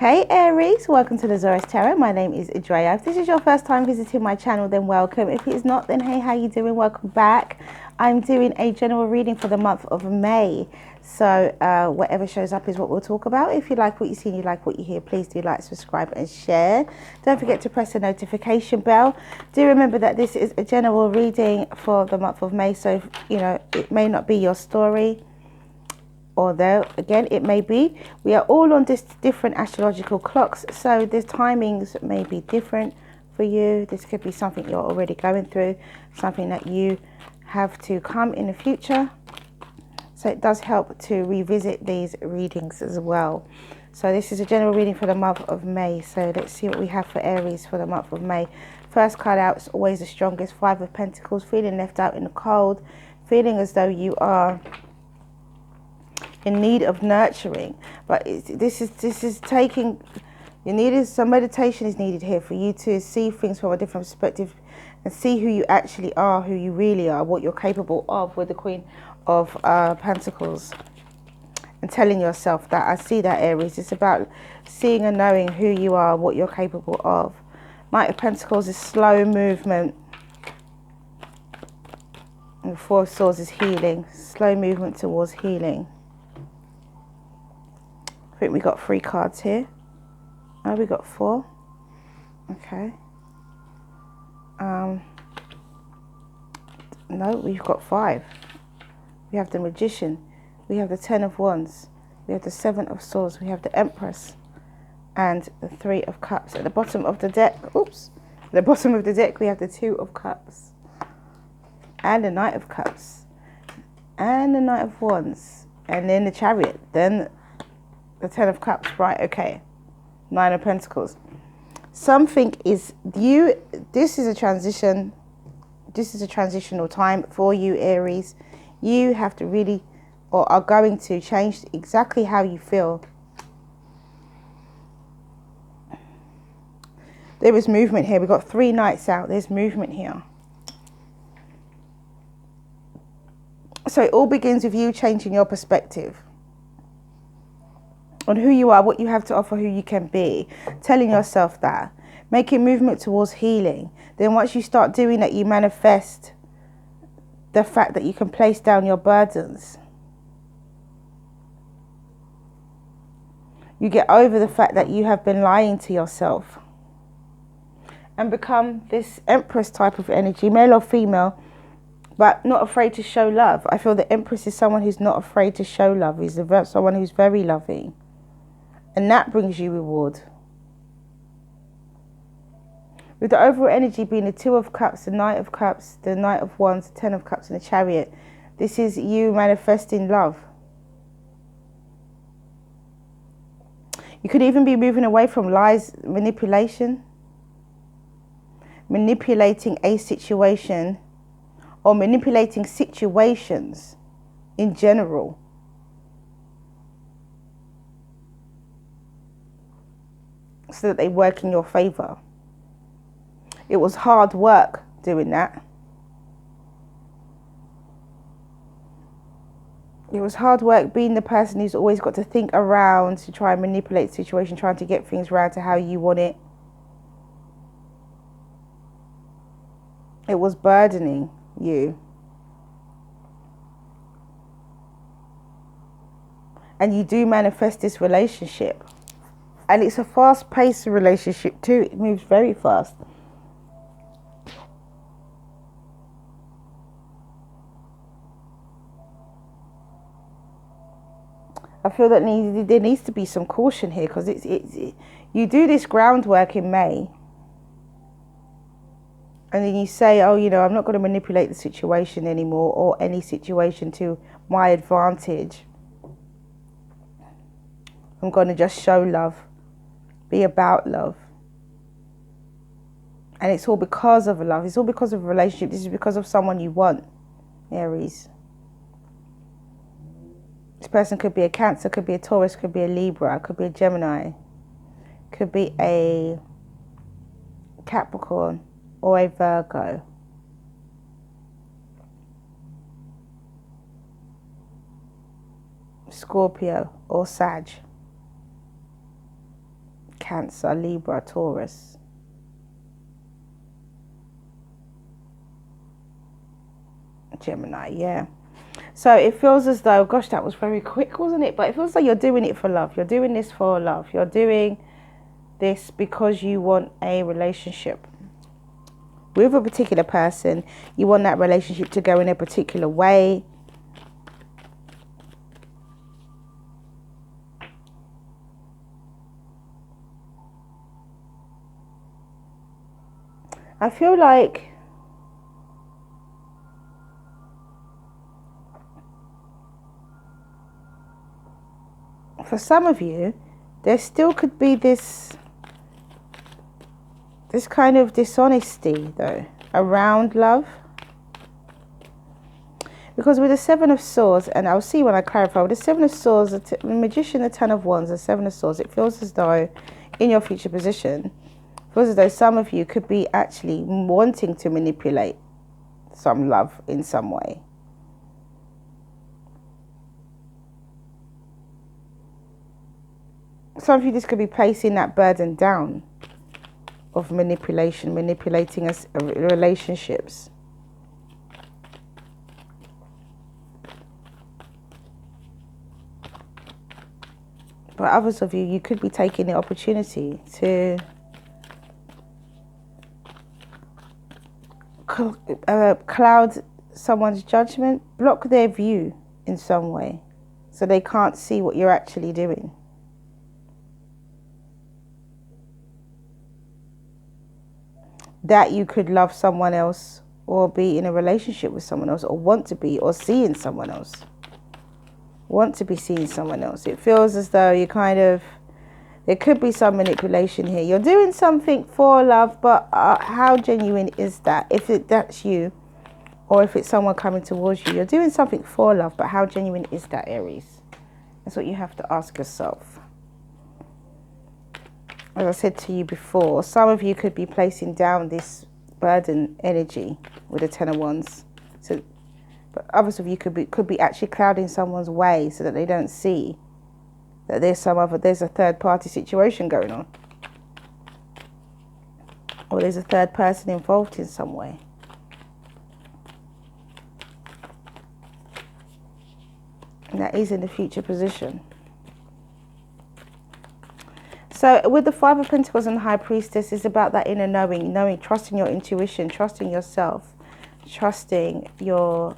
Hey Aries, welcome to the Zarious Tarot. My name is Drea. If this is your first time visiting my channel, then welcome. If it's not, then hey, how you doing? Welcome back. I'm doing a general reading for the month of May. So whatever shows up is what we'll talk about. If you like what you see and you like what you hear, please do like, subscribe and share. Don't forget to press the notification bell. Do remember that this is a general reading for the month of May. So, you know, it may not be your story. Although, again, it may be. We are all on different astrological clocks, so the timings may be different for you. This could be something you're already going through, something that you have to come in the future. So it does help to revisit these readings as well. So this is a general reading for the month of May. So let's see what we have for Aries for the month of May. First card out is always the strongest. Five of Pentacles, feeling left out in the cold, feeling as though you are in need of nurturing, but this is taking, you needed some meditation is needed here for you to see things from a different perspective and see who you actually are, who you really are, what you're capable of with the Queen of Pentacles, and telling yourself that. I see that, Aries. It's about seeing and knowing who you are, what you're capable of. Knight of Pentacles is slow movement, and Four of Swords is healing, slow movement towards healing. I think we got 3 cards here. Oh, we got 4. Okay. No, we've got 5. We have the Magician. We have the 10 of Wands. We have the 7 of Swords. We have the Empress. And the 3 of Cups. At the bottom of the deck, oops. At the bottom of the deck, we have the 2 of Cups. And the Knight of Cups. And the Knight of Wands. And then the Chariot. Then the 10 of Cups, right, okay. 9 of Pentacles. Something is this is a transition. This is a transitional time for you, Aries. You have to really, or are going to change exactly how you feel. There is movement here. We've got 3 knights out. There's movement here. So it all begins with you changing your perspective on who you are, what you have to offer, who you can be, telling yourself that, making movement towards healing. Then once you start doing that, you manifest the fact that you can place down your burdens. You get over the fact that you have been lying to yourself and become this Empress type of energy, male or female, but not afraid to show love. I feel the Empress is someone who's not afraid to show love. He's someone who's very loving. And that brings you reward. With the overall energy being the 2 of Cups, the Knight of Cups, the Knight of Wands, the 10 of Cups and the Chariot. This is you manifesting love. You could even be moving away from lies, manipulation. Manipulating a situation or manipulating situations in general. So that they work in your favor. It was hard work doing that. It was hard work being the person who's always got to think around to try and manipulate the situation, trying to get things around to how you want it. It was burdening you. And you do manifest this relationship. And it's a fast-paced relationship too. It moves very fast. I feel that there needs to be some caution here, because you do this groundwork in May. And then you say, oh, you know, I'm not going to manipulate the situation anymore, or any situation to my advantage. I'm going to just show love. Be about love. And it's all because of love. It's all because of a relationship. This is because of someone you want, Aries. This person could be a Cancer, could be a Taurus, could be a Libra, could be a Gemini, could be a Capricorn or a Virgo. Scorpio or Sag. Cancer, Libra, Taurus. Gemini, yeah. So it feels as though, gosh, that was very quick, wasn't it? But it feels like you're doing it for love. You're doing this for love. You're doing this because you want a relationship with a particular person. You want that relationship to go in a particular way. I feel like for some of you, there still could be this kind of dishonesty, though, around love. Because with the Seven of Swords, and I'll see when I clarify, with the Seven of Swords, the Magician, the Ten of Wands, the Seven of Swords, it feels as though, in your future position, it feels as though some of you could be actually wanting to manipulate some love in some way. Some of you just could be placing that burden down of manipulating relationships. But others of you, you could be taking the opportunity to cloud someone's judgment, block their view in some way, so they can't see what you're actually doing. That you could love someone else, or be in a relationship with someone else, or want to be, or seeing someone else. Want to be seeing someone else. It feels as though you there could be some manipulation here. You're doing something for love, but how genuine is that? If that's you, or if it's someone coming towards you, you're doing something for love, but how genuine is that, Aries? That's what you have to ask yourself. As I said to you before, some of you could be placing down this burden energy with the Ten of Wands. So, but others of you could be actually clouding someone's way so that they don't see that there's a third party situation going on, or there's a third person involved in some way. And that is in the future position. So with the Five of Pentacles and the High Priestess, it's about that inner knowing, trusting your intuition, trusting yourself, trusting your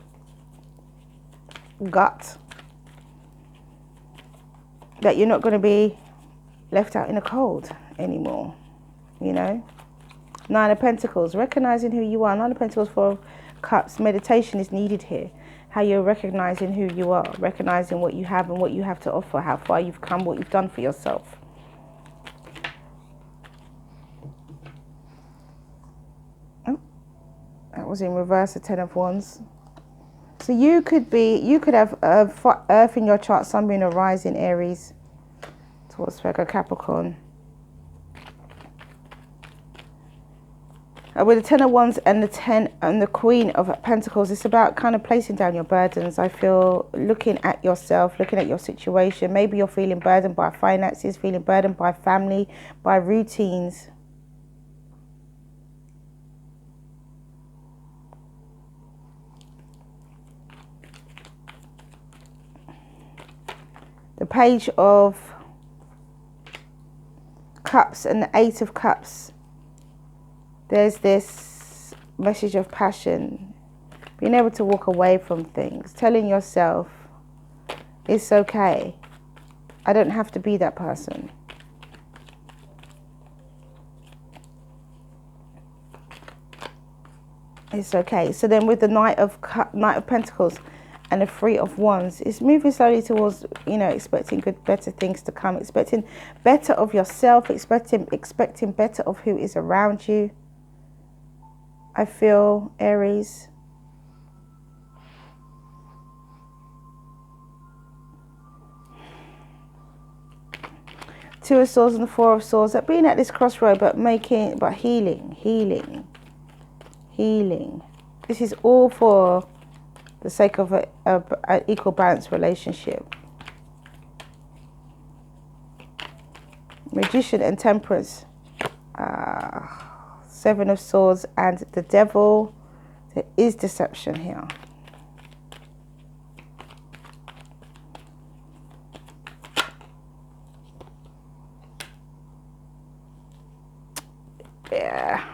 gut, that you're not going to be left out in the cold anymore, you know. Nine of Pentacles, recognizing who you are. Nine of Pentacles, Four of Cups, meditation is needed here. How you're recognizing who you are, recognizing what you have and what you have to offer, how far you've come, what you've done for yourself. That was in reverse, the Ten of Wands. So you could have Earth in your chart, Sun, Moon, or rising, Aries, towards Virgo, Capricorn. With the Ten of Wands and the Queen of Pentacles, it's about kind of placing down your burdens. I feel looking at yourself, looking at your situation. Maybe you're feeling burdened by finances, feeling burdened by family, by routines. The Page of Cups and the Eight of Cups. There's this message of passion. Being able to walk away from things. Telling yourself, it's okay. I don't have to be that person. It's okay. So then with the Knight of Pentacles and the Three of Wands, it's moving slowly towards, expecting better things to come, expecting better of yourself, expecting better of who is around you. I feel, Aries. Two of Swords and the Four of Swords, that being at this crossroad, but healing. This is all for the sake of an equal balanced relationship. Magician and Temperance. Seven of Swords and the Devil. There is deception here. Yeah.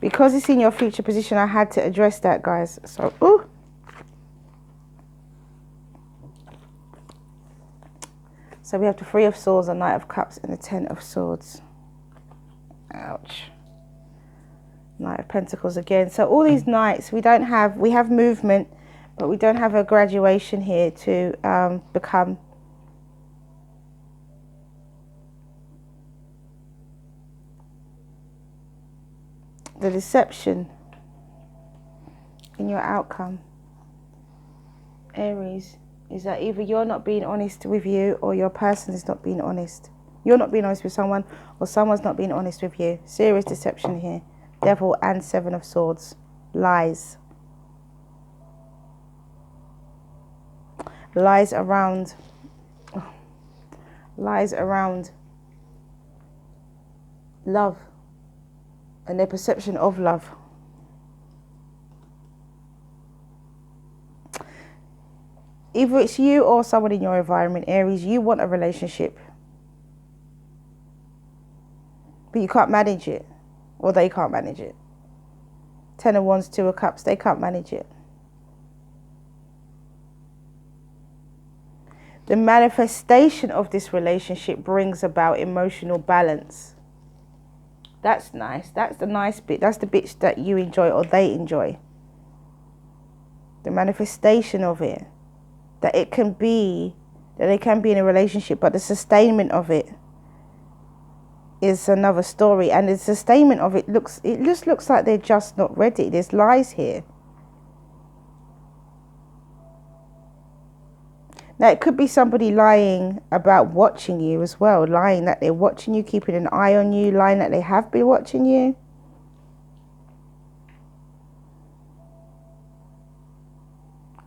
Because it's in your future position, I had to address that, guys. So, ooh. So we have the Three of Swords, the Knight of Cups, and the Ten of Swords. Ouch. Knight of Pentacles again. So all these knights, we have movement, but we don't have a graduation here to become. The deception in your outcome, Aries, is that either you're not being honest with you or your person is not being honest. You're not being honest with someone or someone's not being honest with you. Serious deception here. Devil and Seven of Swords. Lies. Lies around. Lies around love and their perception of love. Either it's you or someone in your environment, Aries, you want a relationship, but you can't manage it, or they can't manage it. Ten of Wands, Two of Cups, they can't manage it. The manifestation of this relationship brings about emotional balance. That's nice. That's the nice bit. That's the bits that you enjoy or they enjoy. The manifestation of it. That it can be, that they can be in a relationship, but the sustainment of it is another story. And the sustainment of it just looks like they're just not ready. There's lies here. Now, it could be somebody lying about watching you as well. Lying that they're watching you, keeping an eye on you. Lying that they have been watching you.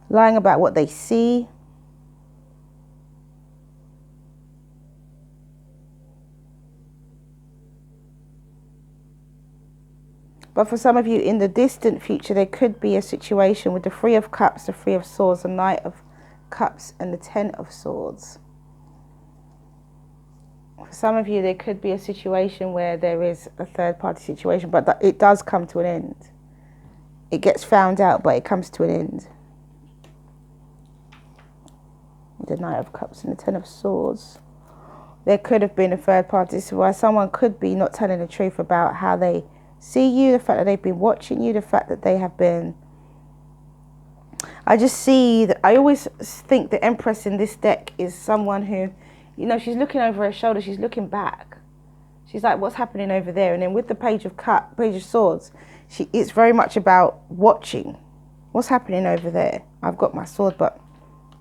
Lying about what they see. But for some of you in the distant future, there could be a situation with the Three of Cups, the Three of Swords, the Knight of Cups and the Ten of Swords. For some of you, there could be a situation where there is a third party situation, but it does come to an end. It gets found out, but it comes to an end. The Knight of Cups and the Ten of Swords. There could have been a third party, so why someone could be not telling the truth about how they see you, the fact that they've been watching you, the fact that they have been. I just see that. I always think the Empress in this deck is someone who, you know, she's looking over her shoulder, she's looking back. She's like, what's happening over there? And then with the Page of Swords, it's very much about watching. What's happening over there? I've got my sword, but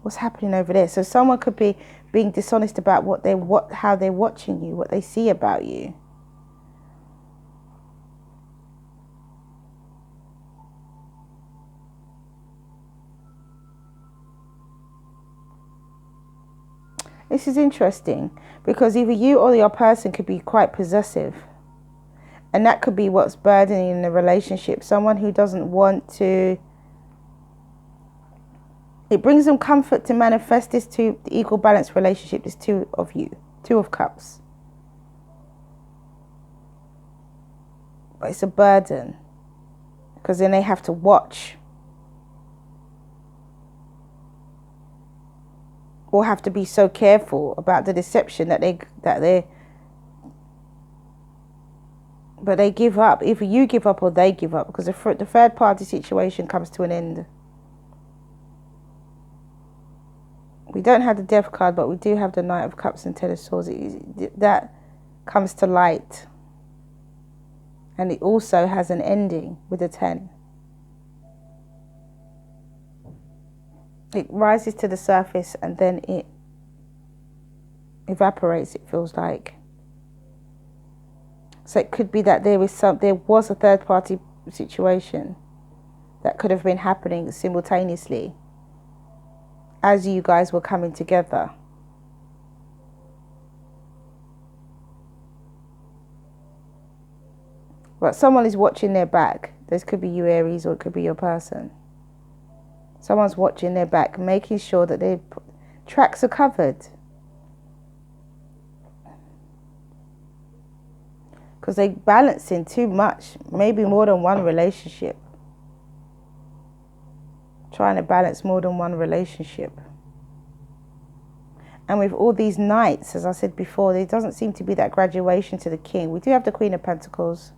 what's happening over there? So someone could be being dishonest about how they're watching you, what they see about you. This is interesting because either you or your person could be quite possessive. And that could be what's burdening the relationship. Someone who doesn't want to. It brings them comfort to manifest this the equal balanced relationship. There's two of you. Two of Cups. But it's a burden. Because then they have to watch. Or have to be so careful about the deception that but they give up. Either you give up or they give up, because the third party situation comes to an end. We don't have the Death card, but we do have the Knight of Cups and Ten of Swords. That comes to light, and it also has an ending with the 10. It rises to the surface and then it evaporates, it feels like. So it could be that there was a third party situation that could have been happening simultaneously as you guys were coming together. But someone is watching their back. This could be you, Aries, or it could be your person. Someone's watching their back, making sure that their tracks are covered. Because they're balancing too much, maybe more than one relationship. Trying to balance more than one relationship. And with all these knights, as I said before, there doesn't seem to be that graduation to the king. We do have the Queen of Pentacles.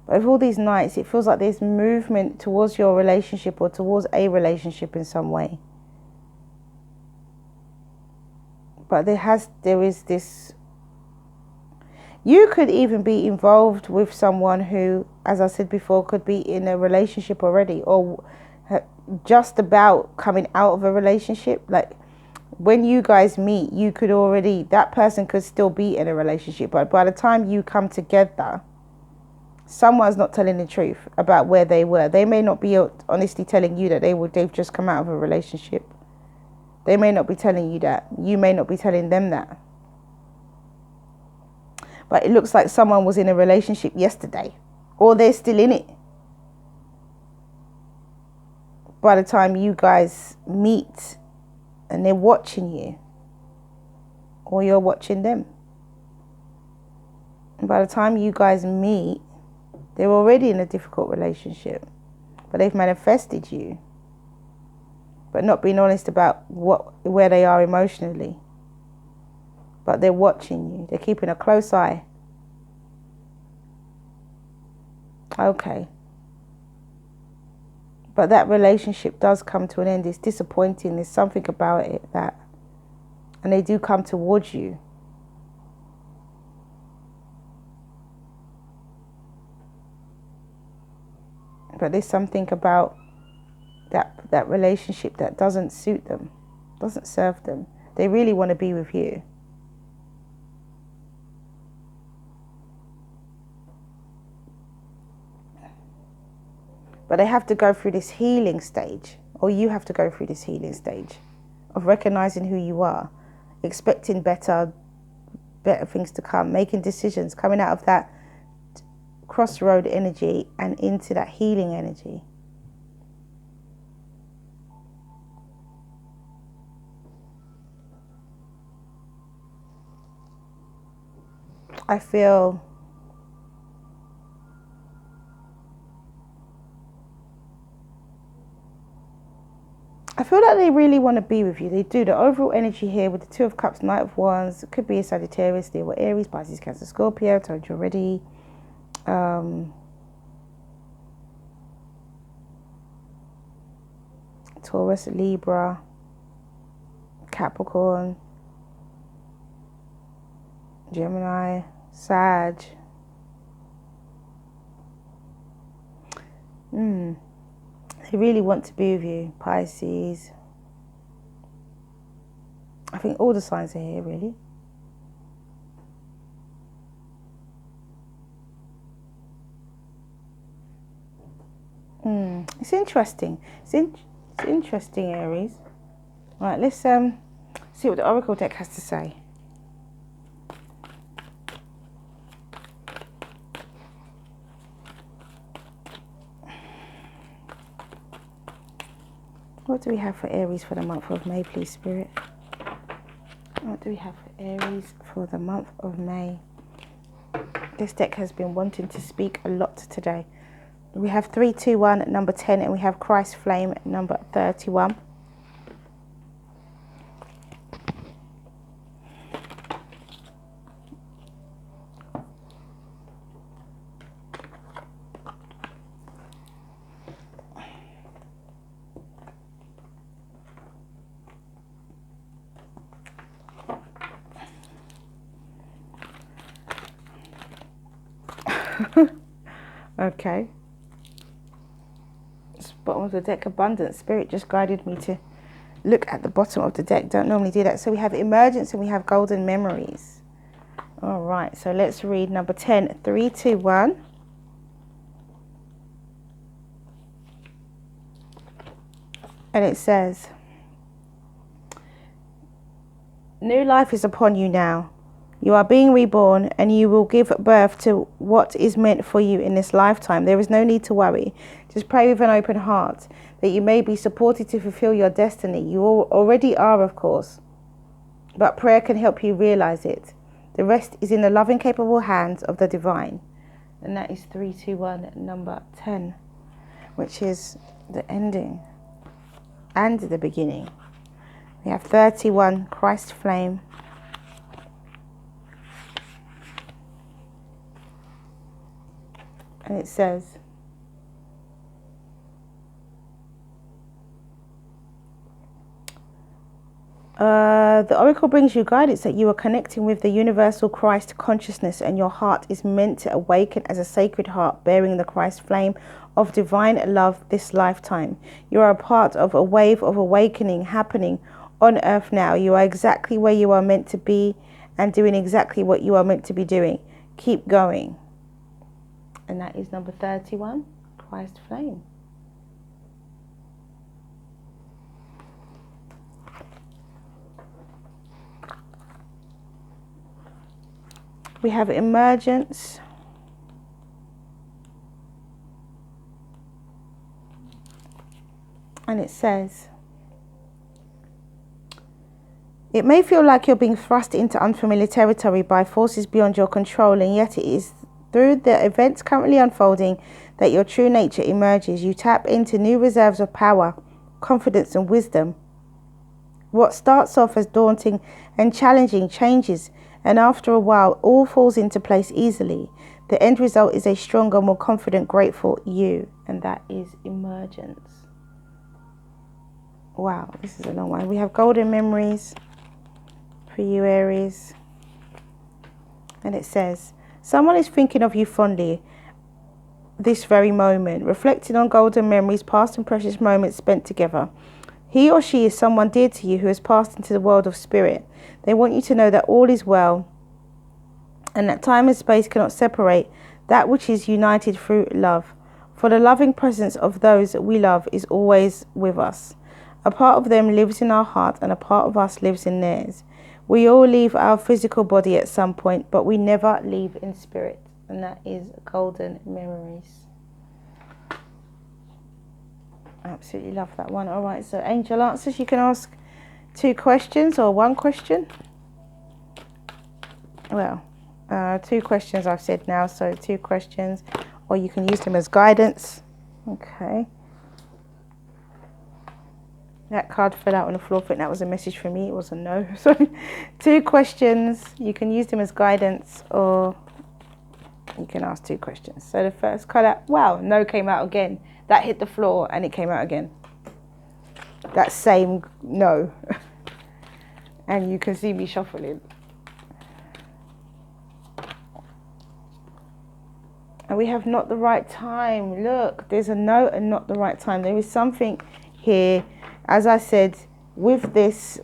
But with all these knights, it feels like there's movement towards your relationship or towards a relationship in some way. But there is this... You could even be involved with someone who, as I said before, could be in a relationship already or just about coming out of a relationship. Like when you guys meet, you could already, that person could still be in a relationship. But by the time you come together, someone's not telling the truth about where they were. They may not be honestly telling you that they've just come out of a relationship. They may not be telling you that. You may not be telling them that. But it looks like someone was in a relationship yesterday. Or they're still in it. By the time you guys meet and they're watching you. Or you're watching them. And by the time you guys meet, they're already in a difficult relationship. But they've manifested you. But not being honest about where they are emotionally. But they're watching you. They're keeping a close eye. Okay. But that relationship does come to an end. It's disappointing. There's something about it that... And they do come towards you. But there's something about that relationship that doesn't suit them. Doesn't serve them. They really want to be with you. But they have to go through this healing stage, or you have to go through this healing stage of recognizing who you are, expecting better things to come, making decisions, coming out of that crossroad energy and into that healing energy. I feel like they really want to be with you. They do. The overall energy here with the Two of Cups, Knight of Wands, it could be a Sagittarius, Leo, Aries, Pisces, Cancer, Scorpio, told you already. Taurus, Libra, Capricorn, Gemini, Sag. They really want to be with you. Pisces. I think all the signs are here, really. It's interesting. It's interesting, Aries. Right, let's see what the Oracle deck has to say. What do we have for Aries for the month of May, please, Spirit? What do we have for Aries for the month of May? This deck has been wanting to speak a lot today. We have 321 number 10, and we have Christ Flame number 31. Okay. Bottom of the deck, Abundance. Spirit just guided me to look at the bottom of the deck. Don't normally do that. So we have Emergence and we have Golden Memories. All right, so let's read number 10. 3, 2, 1. And it says, new life is upon you now. You are being reborn, and you will give birth to what is meant for you in this lifetime. There is no need to worry. Just pray with an open heart that you may be supported to fulfill your destiny. You already are, of course, but prayer can help you realize it. The rest is in the loving, capable hands of the divine. And that is 321, number 10, which is the ending and the beginning. We have 31, Christ flame. And it says, the oracle brings you guidance that you are connecting with the universal Christ consciousness, and your heart is meant to awaken as a sacred heart bearing the Christ flame of divine love this lifetime. You are a part of a wave of awakening happening on earth now. You are exactly where you are meant to be and doing exactly what you are meant to be doing. Keep going. And that is number 31, Christ flame. We have emergence. And it says, it may feel like you're being thrust into unfamiliar territory by forces beyond your control, and yet it is through the events currently unfolding that your true nature emerges. You tap into new reserves of power, confidence and wisdom. What starts off as daunting and challenging changes, and after a while all falls into place easily. The end result is a stronger, more confident, grateful you, and that is emergence. Wow, this is a long one. We have golden memories for you, Aries. And it says, someone is thinking of you fondly this very moment, reflecting on golden memories, past and precious moments spent together. He or she is someone dear to you who has passed into the world of spirit. They want you to know that all is well, and that time and space cannot separate that which is united through love. For the loving presence of those that we love is always with us. A part of them lives in our heart, and a part of us lives in theirs. We all leave our physical body at some point, but we never leave in spirit. And that is golden memories. I absolutely love that one. All right, so angel answers. You can ask 2 questions or 1 question. Well, 2 questions I've said now, so 2 questions, or you can use them as guidance. Okay. That card fell out on the floor. I think that was a message for me. It was a no. So 2 questions. You can use them as guidance, or you can ask 2 questions. So the first card, wow, no came out again. That hit the floor and it came out again. That same no. And you can see me shuffling. And we have not the right time. Look, there's a no and not the right time. There is something here, as I said, with this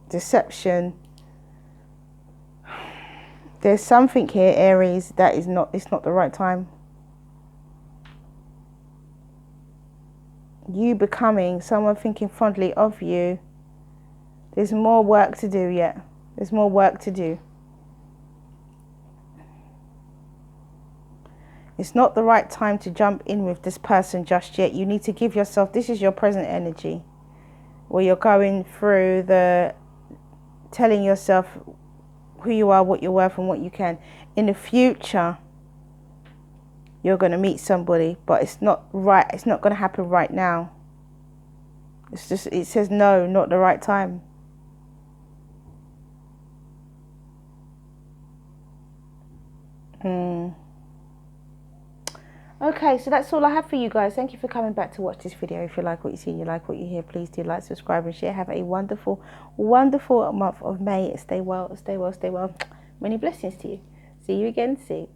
deception. There's something here, Aries, that is not, it's not the right time. You becoming someone thinking fondly of you. There's more work to do yet. There's more work to do. It's not the right time to jump in with this person just yet. You need to give yourself, this is your present energy, where you're going through the telling yourself who you are, what you're worth and what you can. In the future, you're going to meet somebody, but it's not right. It's not going to happen right now. It's just, it says no, not the right time. Okay, so that's all I have for you guys. Thank you for coming back to watch this video. If you like what you see and you like what you hear, please do like, subscribe and share. Have a wonderful, wonderful month of May. Stay well, stay well, stay well. Many blessings to you. See you again soon.